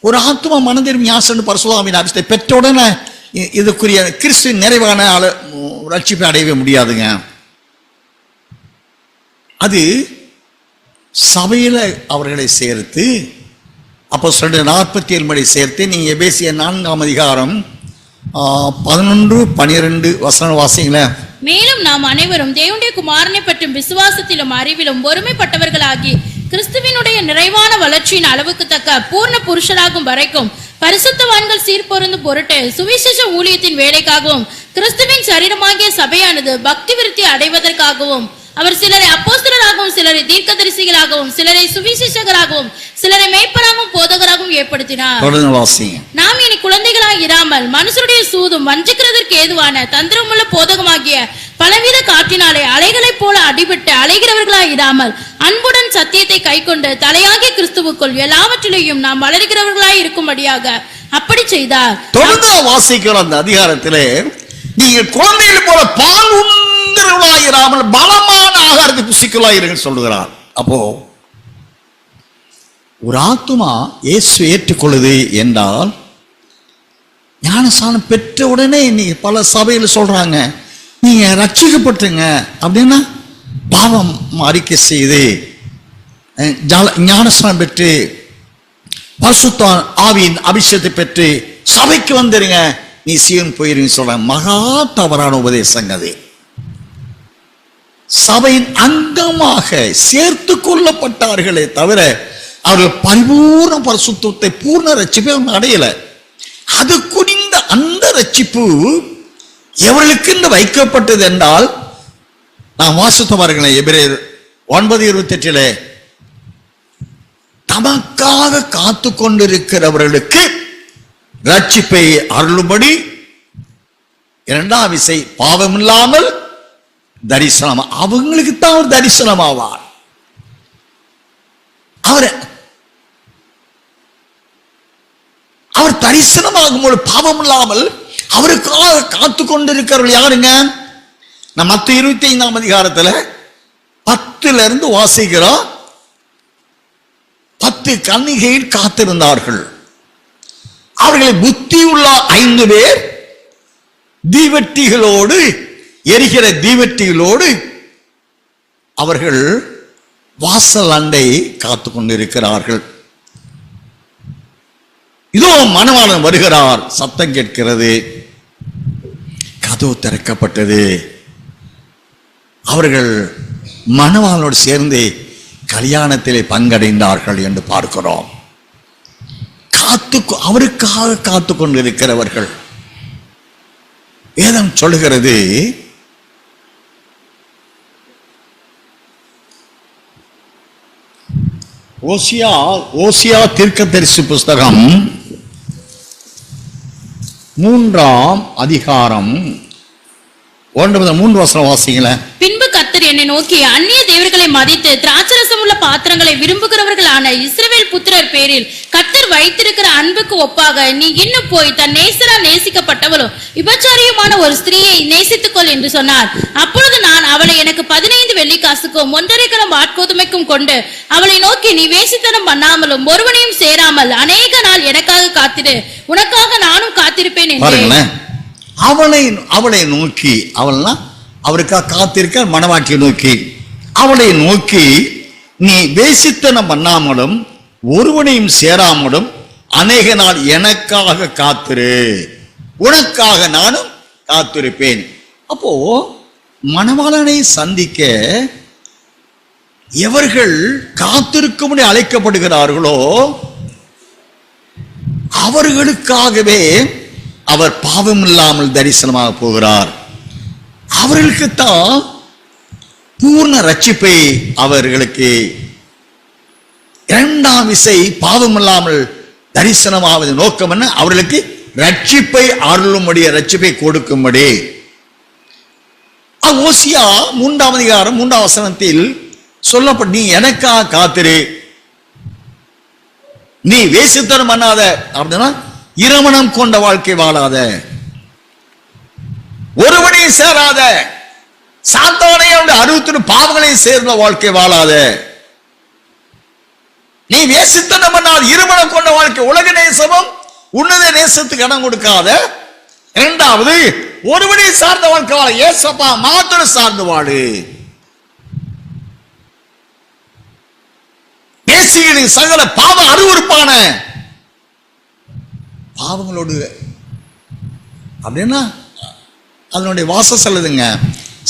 ஒரு ஆத்மா மனதிலும் யாசன் பரிசுத்தாவின் அபிஷேகத்தை பெற்ற உடனே இதுக்குரிய கிறிஸ்துவின் நிறைவான ரட்சிப்பை அடையவே முடியாதுங்க. அது சபையில் அவர்களை சேர்த்து அப்போஸ்தலர் 47 படி சேர்த்து நீங்க எபேசியர் 4ஆம் அதிகாரம் 11-12 வசனம் வாசிங்களேன். மேலும் நாம் அனைவரும் தேவனுடைய குமாரனை பற்றும் விசுவாசத்திலும் அறிவிலும் ஒருமைப்பட்டவர்களாகி கிறிஸ்துவினுடைய நிறைவான வளர்ச்சியின் அளவுக்கு தக்க பூர்ண புருஷராகும் வரைக்கும் பரிசுத்தவான்கள் சீர்பொருந்தும் பொருட்டு சுவிசேஷ ஊழியத்தின் வேலைக்காகவும் கிறிஸ்துவின் சரீரமாகிய சபையானது பக்தி விருத்தி அடைவதற்காகவும் அவர் சிலரை அப்போஸ்தலராகவும் சிலரை தீர்க்கதரிசிகளாகவும் சிலரை சுவிசேஷகராகவும் சிலரை மேய்ப்பராகவும் போதகராகவும் ஏற்படுத்தினார். நாம் இனி குழந்தைகளாக இராமல் மனுஷருடைய சூதும் வஞ்சிக்கிறதற்கு ஏதுவான தந்திரமுள்ள போதகமாகிய பலவித காற்றினாலே அலைகளைப் போல அடிபட்டு அலைகிறவர்களாக இராமல் அன்புடன் சத்தியத்தை கைக்கொண்டு தலையாகிய கிறிஸ்துவுக்குள் எல்லாவற்றிலையும் நாம் வளர்கிறவர்களாய் இருக்கும்படியாக அப்படி செய்தார். தொடர்ந்து வாசிக்கிற அந்த அதிகாரத்திலே நீங்கள் குழந்தைகள் போல பால் உண்கிறவர்களாயிராமல் பலமான ஆகாரத்தை புசிக்கலாயிருங்கள் சொல்லுகிறார். அப்போ ஒரு ஆத்துமா இயேசு ஏற்றுக்கொள்ளுது என்றால் ஞானஸ்நானம் பெற்ற உடனே இன்னைக்கு பல சபையில் சொல்றாங்க நீங்க ரட்சிக்கப்பட்டுங்க அப்படின்னா பாவம் அறிக்கை செய்து ஞானஸ்நானம் பெற்று பரிசுத்த ஆவியின் அபிஷேகத்தை பெற்று சபைக்கு வந்துருங்க நீ சீன் போயிருங்க சொல்ற மகா தவறான உபதேசங்க. அது சபையின் அங்கமாக சேர்த்து கொள்ளப்பட்டார்களே தவிர அவர்கள் பரிபூர்ண பரிசுத்தத்தை பூர்ண ரட்சிப்பை அவங்க அடையல. அது குறிந்த அந்த ரட்சிப்பு எவர்களுக்கு இந்த வைக்கப்பட்டது என்றால் நான் வாசித்து பாருங்களேன். எபிரேயர் 9:28 தமக்காக காத்து கொண்டிருக்கிறவர்களுக்கு ரட்சிப்பை அருளும்படி இரண்டாம் விசை பாவம் இல்லாமல் தரிசனம் அவங்களுக்கு தான் ஒரு தரிசனம் ஆவார். அவர் தரிசனமாகும் போது பாவம் இல்லாமல் அவருக்காக காத்து கொண்டிருக்கிறவர்கள் யாருங்க? நம்ம மத்திய 25ஆம் அதிகாரத்துல 10 வாசிக்கிறோம். 10 கன்னிகையில் காத்திருந்தார்கள். அவர்களை புத்தியுள்ள 5 பேர் தீவெட்டிகளோடு எரிகிற தீவெட்டிகளோடு அவர்கள் வாசல் அண்டை காத்து கொண்டிருக்கிறார்கள். இதோ மணவாளன் வருகிறார், சத்தம் கேட்கிறது, கதவு திறக்கப்பட்டது. அவர்கள் மணவாளனோடு சேர்ந்து கல்யாணத்திலே பங்கடைந்தார்கள் என்று பார்க்கிறோம். அவருக்காக காத்து கொண்டிருக்கிறவர்கள். வேதம் சொல்லுகிறது ஓசியா தீர்க்கதரிசி புஸ்தகம் 3ஆம் அதிகாரம் 9-3 வசனம் வாசிங்களேன். பின்பு கர்த்தர் என்னை நோக்கி அந்நிய தேவர்களை மதித்து திராட்சரசம் உள்ள பாத்திரங்களை விரும்புகிறவர்களான இஸ்ரவேல் புத்திரர் பேரில் கர்த்தர் வைத்திருக்கிற அன்புக்கு ஒப்பாக நீ இன்னும் போய் தன் நேசரால் நேசிக்கப்பட்டவளும் விபச்சாரியுமான ஒரு ஸ்திரீயை நேசித்துக்கொள் என்று சொன்னார். அப்பொழுது நான் அவளை எனக்கு 15 வெள்ளிக்காசுக்கும் 1.5 கிலோ வாட்கோதுமைக்கும் கொண்டு அவளை நோக்கி நீ வேசித்தனம் பண்ணாமலும் ஒருவனையும் சேராமல் அநேக நாள் எனக்காக காத்திரு, உனக்காக நானும் காத்திருப்பேன் என்று அவளை நோக்கி அவள்னா அவருக்காக காத்திருக்க மணவாட்டியை நோக்கி அவளை நோக்கி நீ வேசித்தனம் பண்ணாமலும் ஒருவனையும் சேராமலும் அநேக நாள் எனக்காக காத்திரு, உனக்காக நானும் காத்திருப்பேன். அப்போ மணவாளனை சந்திக்க எவர்கள் காத்திருக்கும்படி அழைக்கப்படுகிறார்களோ அவர்களுக்காகவே அவர் பாவம் இல்லாமல் தரிசனமாக போகிறார். அவர்களுக்குத்தான் பூர்ண ரட்சிப்பை அவர்களுக்கு இரண்டாம் விசை பாவம் இல்லாமல் தரிசனமாவது நோக்கம் என்ன? அவர்களுக்கு ரட்சிப்பை அருளும்படி ரட்சிப்பை கொடுக்கும்படி. ஓசியா 3ஆம் அதிகாரம் 3ஆம் வசனத்தில் சொல்லப்பட்ட நீ எனக்காக காத்திரு, நீ வேசித்தனம் பண்ணாத அப்படின்னா இருமணம் கொண்ட வாழ்க்கை வாழாத, ஒருவனையும் சேராத, சாத்தானையும் 61 பாவங்களையும் சேர்ந்த வாழ்க்கை வாழாத, நீ வேசித்தனம் பண்ணால் இருமணம் கொண்ட வாழ்க்கை, உலக நேசமும் உன்னத நேசத்துக்கு இடம் கொடுக்காத. இரண்டாவது, ஒருவனை சார்ந்த வாழ்க்கை வாழ, ஏசப்பா மாத்திரம் சார்ந்து வாழு. பேசிய சகல பாவ அருவருப்பான பாவங்களோடு அப்படின்னா அதனுடைய வாசஸ்தலதுங்க.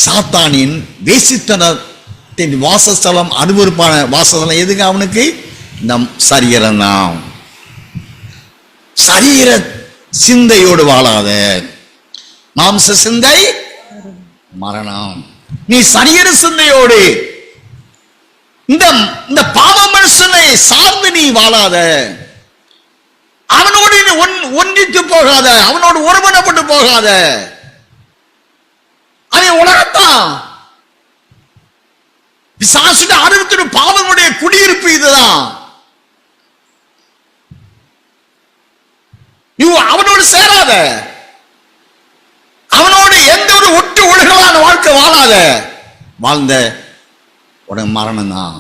சாத்தானின் வேசித்தனத்தின் வாசஸ்தலம், அருவருப்பான வாசஸ்தலம் எதுங்க அவனுக்கு? நம் சரீரம் தான். சரீர சிந்தையோடு வாழாத. மாம்ச சிந்தை மரணம். நீ சரீர சிந்தையோடு இந்த பாவ மனுஷனை சார்ந்து நீ வாழாத. அவனோடு ஒன்றித்து போகாத, அவனோடு ஒருமனப்பட்டு போகாத. அவன் உலகத்தான். பிசாசுடைய 61 பாவங்களுடைய குடியிருப்பு இதுதான். அவனோடு சேராத, அவனோடு எந்த ஒரு ஒட்டு ஒழுகலான வாழ்க்கை வாழாத. வாழ்ந்த உடனே மரணம் தான்.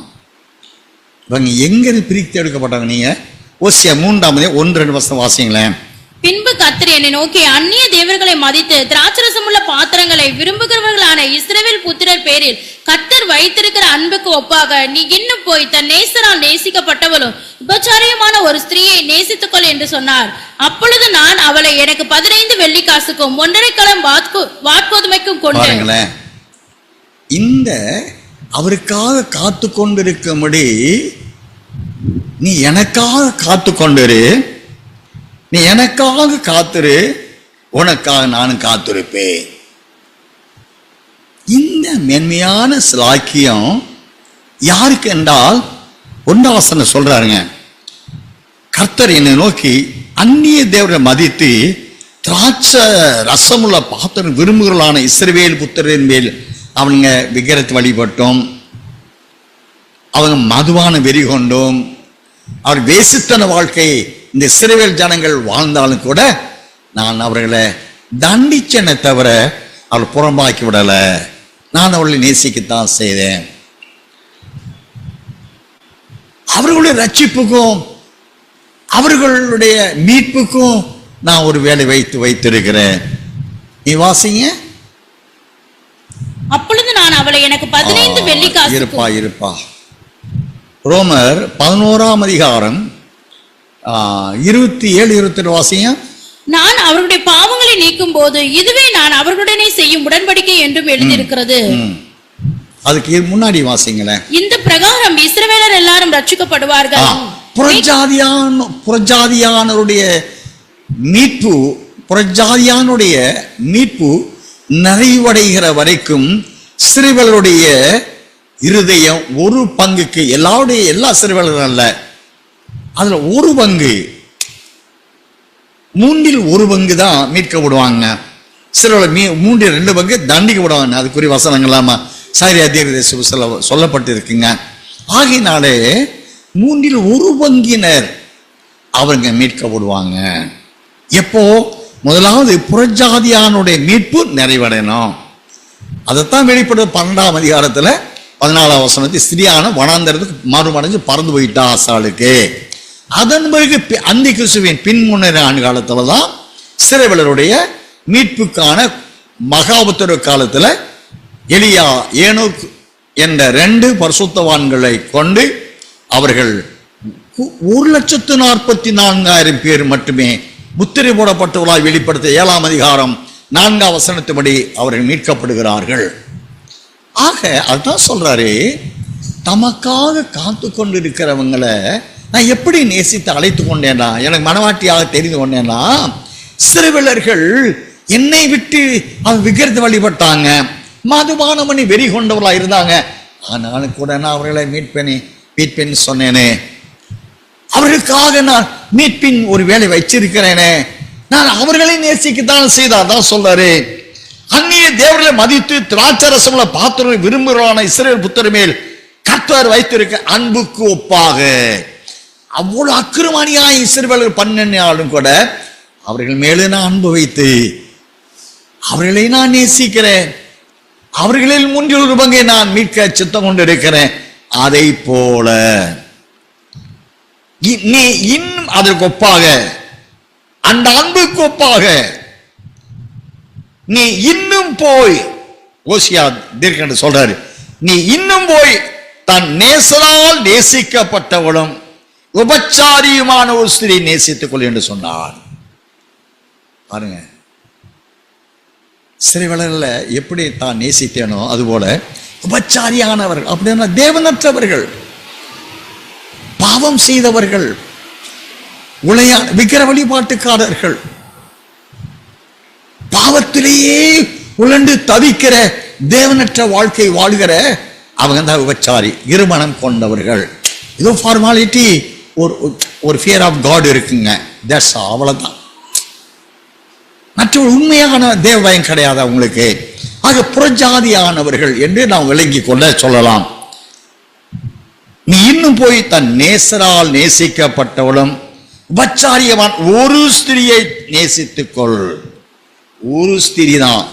இவங்க எங்க பிரித்து எடுக்கப்பட்டாங்க? நீங்க ஓசியா 3:1-2 வாசிங்களேன். பின்பு கர்த்தர் என்னை நோக்கி, அந்நிய தேவர்களை மதித்து திராட்சரசம் உள்ள பாத்திரங்களை விரும்புகிறவர்களான இஸ்ரவேல் புத்திரர் பேரில் கர்த்தர் வைத்திருக்கிற அன்புக்கு ஒப்பாக நீ இன்னும் போய் தன் நேசரால் நேசிக்கப்பட்டவளும் உபச்சாரியமான ஒரு ஸ்திரீயை நேசித்துக்கொள் என்று சொன்னார். அப்பொழுது நான் அவளை எனக்கு 15 வெள்ளிக்காசுக்கும் 1.5 கலம் வாட்கோதுமைக்கும் கொண்டு. இந்த அவருக்காக காத்து கொண்டிருக்கும்படி நீ எனக்காக காத்து கொண்டிரு, நீ எனக்காக காத்துரு, உனக்காக நானும் காத்திருப்பேன். இந்த மென்மையான சிலாக்கியம் யாருக்கு என்றால் 1 வசனம் சொல்றாருங்க. கர்த்தர் என்னை நோக்கி அந்நிய தேவரை மதித்து திராட்சை ரசமுள்ள பாத்திரம் விரும்புகிறான இஸ்ரவேல் புத்திரரின் மேல் அவங்க விக்கிரத்தை வழிபட்டும், அவங்க மதுவான வெறி கொண்டும், அவர் வேசித்தன வாழ்க்கை இந்த இஸ்ரவேல் ஜனங்கள் வாழ்ந்தாலும் கூட நான் அவர்களை தண்டிச்சனை தவிர அவள் புறம்பாக்கி விடல. நான் அவர்களை நேசிக்கத்தான் செய்தேன். அவர்களுடைய ரட்சிப்புக்கும் அவர்களுடைய மீட்புக்கும் நான் ஒரு வேலை வைத்திருக்கிறேன். நீ வாசிங்க. அப்பொழுது நான் அவளை எனக்கு 15 வெள்ளிக்காசு. இருப்பா. ரோமர் 11 27-28 வாசிங்க. நான் அவர்களுடைய பாவங்களை நீக்கும் போது இதுவே நான் அவர்களுடனே செய்யும் உடன்படிக்கை என்றும் எழுதியிருக்கிறது. அதுக்கு முன்னாடி வாசிங்களேன். இந்த பிரகாரம் இஸ்ரவேலர் எல்லாரும் ரட்சிக்கப்படுவார்கள். புறஜாதியானுடைய மீட்பு நிறைவடைகிற வரைக்கும் சிறுவர்களுடைய இருதயம் ஒரு பங்குக்கு, எல்லா சிறுவர்களும் அல்ல, அதுல ஒரு பங்கு, 3/1 தான் மீட்கப்படுவாங்க. சிறுவர்கள் 3/2 தண்டிக்கப்படுவாங்க. அதுக்குரிய வசனங்களாமா சாரியா தீர்க்கதரிசி சொல்லப்பட்டு இருக்குங்க. ஆகினாலே 3/1 அவங்க மீட்கப்படுவாங்க. எப்போ? முதலாவது புறஜாதியானுடைய மீட்பு நிறைவடையணும். அதைத்தான் வெளிப்படுத்த 12ஆம் அதிகாரத்துல 14ஆம் வசனத்தில் ஸ்திரியான வனாந்தரத்துக்கு மறுமடைஞ்சு பறந்து போயிட்டா ஆசாளுக்கு. அதன் பிறகு அந்தி கிறிஸ்துவின் பின்முன்னர் ஆண்டு காலத்துல தான் சிறைவலருடைய மீட்புக்கான மகாபுத்திர காலத்துல எலியா ஏனோக் என்ற 2 பரிசுத்தவான்களை கொண்டு அவர்கள் 1,44,000 பேர் மட்டுமே முத்திரை போடப்பட்டவர்களாய் வெளிப்படுத்த 7ஆம் அதிகாரம் 4ஆம் வசனத்தின்படி அவர்கள் மீட்கப்படுகிறார்கள். ஆக அதுதான் சொல்றாரு, தமக்காக காத்து கொண்டிருக்கிறவங்களை நான் எப்படி நேசித்து அழைத்து கொண்டேனா, எனக்கு மனவாட்டியாக தெரிந்து கொண்டேனா, சிறுவலர்கள் என்னை விட்டு அவன் விக்கிரத்தை வழிபட்டாங்க, மதுபானமணி வெறி கொண்டவர்களா இருந்தாங்க. ஆனாலும் கூட நான் அவர்களை மீட்பேன் சொன்னேனே, அவர்களுக்காக நான் மீட்பின் ஒரு வேலை வச்சிருக்கிறேனே, நான் அவர்களை நேசிக்கத்தான் செய்தான் சொல்றாரு. அந்நிய தேவர்களை மதித்து திராட்சரசமுள்ள பாத்திரம் விரும்புகிறான இஸ்ரவேல் புத்திரர் மேல் கர்த்தர் வைத்திருக்க அன்புக்கு ஒப்பாக. அவ்வளவு அக்கிரமணியாய் இஸ்ரவேலர் பண்ணினாலும் கூட அவர்கள் மேலே நான் அன்பு வைத்து அவர்களை நான் நேசிக்கிறேன். அவர்களில் 3/1 நான் மீட்க சித்தம் கொண்டு இருக்கிறேன். அதை போல நீ இன்னும் அதற்கு ஒப்பாக, அந்த அன்புக்கு ஒப்பாக நீ இன்னும் போய், ஓசியா தீர்க்கன்னு சொல்றாரு, நீ இன்னும் போய் தன் நேசரால் நேசிக்கப்பட்டவளும் உபச்சாரியுமான ஒரு ஸ்திரீ நேசித்துக் கொள் என்று சொன்னார். பாருங்க, சிறைவளர்ல எப்படி தான் நேசித்தேனோ அதுபோல உபச்சாரியானவர்கள் அப்படின்னா தேவனற்றவர்கள், பாவம் செய்தவர்கள், விக்கிர வழிபாட்டுக்காரர்கள், பாவத்திலேயே உழண்டு தவிக்கிற தேவனற்ற வாழ்க்கை வாழ்கிற அவங்க தான் விபச்சாரி. இருமனம் கொண்டவர்கள். ஏதோ ஃபார்மாலிட்டி, ஒரு ஃபியர் ஆஃப் காட் இருக்குங்க, தட்ஸ் அவ்வளவுதான். மற்ற உண்மையான தேவ பயம் கிடையாது அவங்களுக்கு. ஆக புறஜாதியானவர்கள் என்று நாம் விளங்கி கொள்ள சொல்லலாம். நீ இன்னும் போய் தன் நேசரால் நேசிக்கப்பட்டவளும் உபச்சாரியவான் ஒரு ஸ்திரியை நேசித்துக்கொள். ஒரு ஸ்திரி தான்,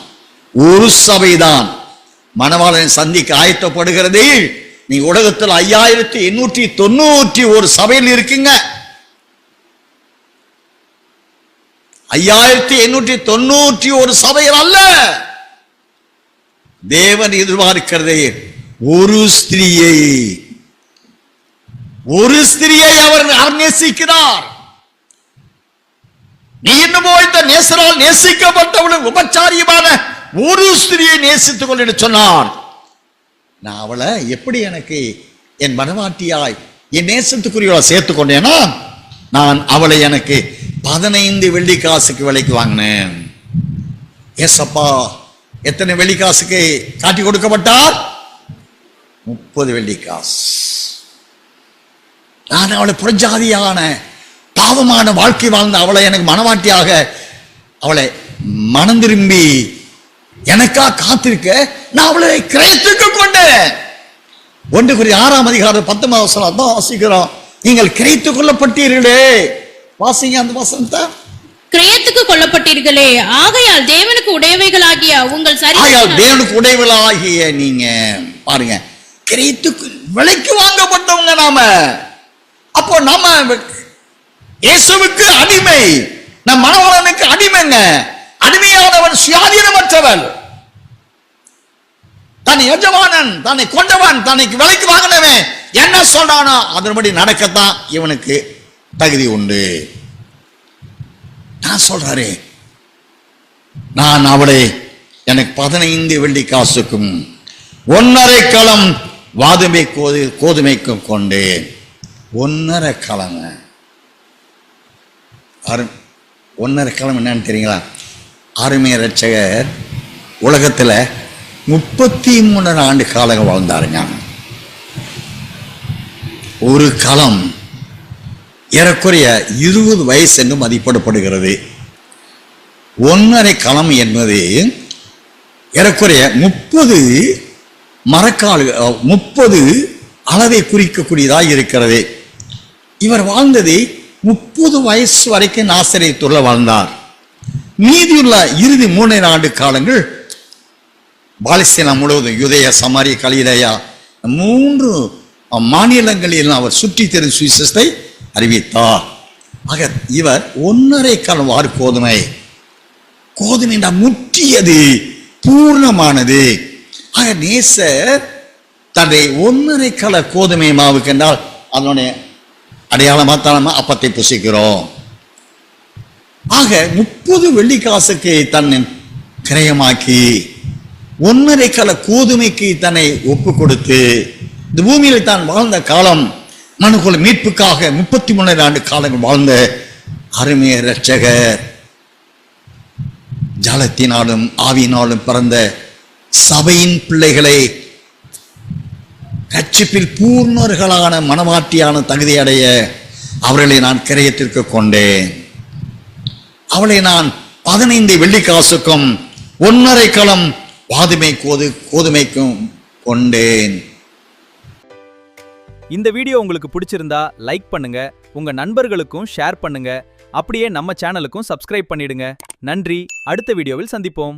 ஒரு சபைதான் மணவாளன் சந்திக்க ஆயத்தப்படுகிறது. நீ உலகத்தில் 5891 சபையில் இருக்குங்க. 5891 சபையில் அல்ல. தேவன் எதிர்பார்க்கிறதே ஒரு ஸ்திரியை. ஒரு ஸ்திரியை அவர் நேசிக்கிறார். நீ இன்னும் போய் தன் நேசரால் நேசிக்கப்பட்டவளும் உபச்சாரியமான ஒரு ஸ்திரியை நேசித்துக் கொள் என்று சொன்னார். நான் அவளை எப்படி எனக்கு என் மனவாட்டியாய் என் நேசத்துக்குரியவளை சேர்த்து கொண்டேனா, நான் அவளை எனக்கு 15 வெள்ளிக்காசுக்கு விலைக்கு வாங்கினேன். ஏசப்பா எத்தனை வெள்ளிக்காசுக்கு காட்டி கொடுக்கப்பட்டார்? 30 வெள்ளிக்காசு. நான் அவளை புறஜாதியான பாவமான வாழ்க்கை வாழ்ந்த அவளை எனக்கு மனவாட்டியாக அவளை மனம் திரும்பி எனக்கா காத்திருக்க நான் அவளை கிரயத்துக்கு கொண்டேன். 1 Corinthians 6 அதிகாரம் 19 வசனம் தான் வாசிக்கிறோம். நீங்கள் கிரயத்துக் கொள்ளப்பட்டீர்களே. வாசிங்க அந்த வசனத்தை. கிரயத்துக்கு கொள்ளப்பட்டீர்களே, ஆகையால் தேவனுக்கு உடையவைகளாகிய உங்கள் தேவனுக்கு உடையவைகளாகிய நீங்க பாருங்க, கிரயத்துக்கு விலைக்கு வாங்கப்பட்டவங்க நாம. அப்போ நாம இயேசுவுக்கு அடிமை, நம் மணவாளனுக்கு அடிமைங்க. அடிமையானவன் சுயாதீனமற்றவன். தன் எஜமானன், தன்னை கொண்டவன், தன்னைக்கு விலைக்கு வாங்கினவன் என்ன சொல்றானோ அதன்படி நடக்கத்தான் இவனுக்கு தகுதி உண்டு. நான் சொல்றாரு, நான் அவளை எனக்கு 15 வெள்ளிக்காசுக்கும் 1.5 களம் வாதுமை கோதுமைக்கும் கொண்டேன். 1.5 களம். 1.5 களம் என்னன்னு தெரியுங்களா? அருமை ரட்சகர் உலகத்தில் 33 ஆண்டு காலம் வாழ்ந்தாருங்க. ஒரு களம் ஏறக்குறைய 20 வயசு என்று மதிப்பிடப்படுகிறது. 1.5 களம் என்பது ஏறக்குறைய 30 மரக்கால் 30 அளவை குறிக்கக்கூடியதாக இருக்கிறது. இவர் வாழ்ந்தது 30 வயசு வரைக்கும் நாசரேத்துல வாழ்ந்தார். மீதியுள்ள இறுதி 3 ஆண்டு காலங்கள் பாலஸ்தீனம் முழுவதும் யூதேயா, சமாரியா, கலிலேயா 3 மாநிலங்களில் அவர் சுற்றி திரிந்து சுவிசேஷத்தை அறிவித்தார். ஆக இவர் 1.5 களம் வார் கோதுமை முற்றியது, பூர்ணமானது. ஆக நேசர் தன்னை 1.5 கள கோதுமை மாவுக்கு என்றால் அதனுடைய அடையாளமாக அப்பத்தை புசிக்கிறோம். ஆக 30 வெள்ளிக்காசுக்கு தன்னை கிரயமாக்கி 1.5 கள கோதுமைக்கு தன்னை ஒப்பு கொடுத்து இந்த பூமியில் தான் வாழ்ந்த காலம், மனுக்குல மீட்புக்காக 33 ஆண்டு காலங்கள் வாழ்ந்த அருமைய இரட்சகர், ஜலத்தினாலும் ஆவியினாலும் பிறந்த சபையின் பிள்ளைகளை ரட்சிப்பில் பூர்ணர்களான மனவாட்டியான தகுதி அடைய அவர்களை நான் கிரயத்திற்கு கொண்டேன். அவளை நான் 15 வெள்ளிக்காசுக்கும் 1.5 களம் வாதுமை கோதுமைக்கும் கொண்டேன். இந்த வீடியோ உங்களுக்கு பிடிச்சிருந்தா லைக் பண்ணுங்க, உங்க நண்பர்களுக்கும் ஷேர் பண்ணுங்க, அப்படியே நம்ம சேனலுக்கும் சப்ஸ்கிரைப் பண்ணிடுங்க. நன்றி. அடுத்த வீடியோவில் சந்திப்போம்.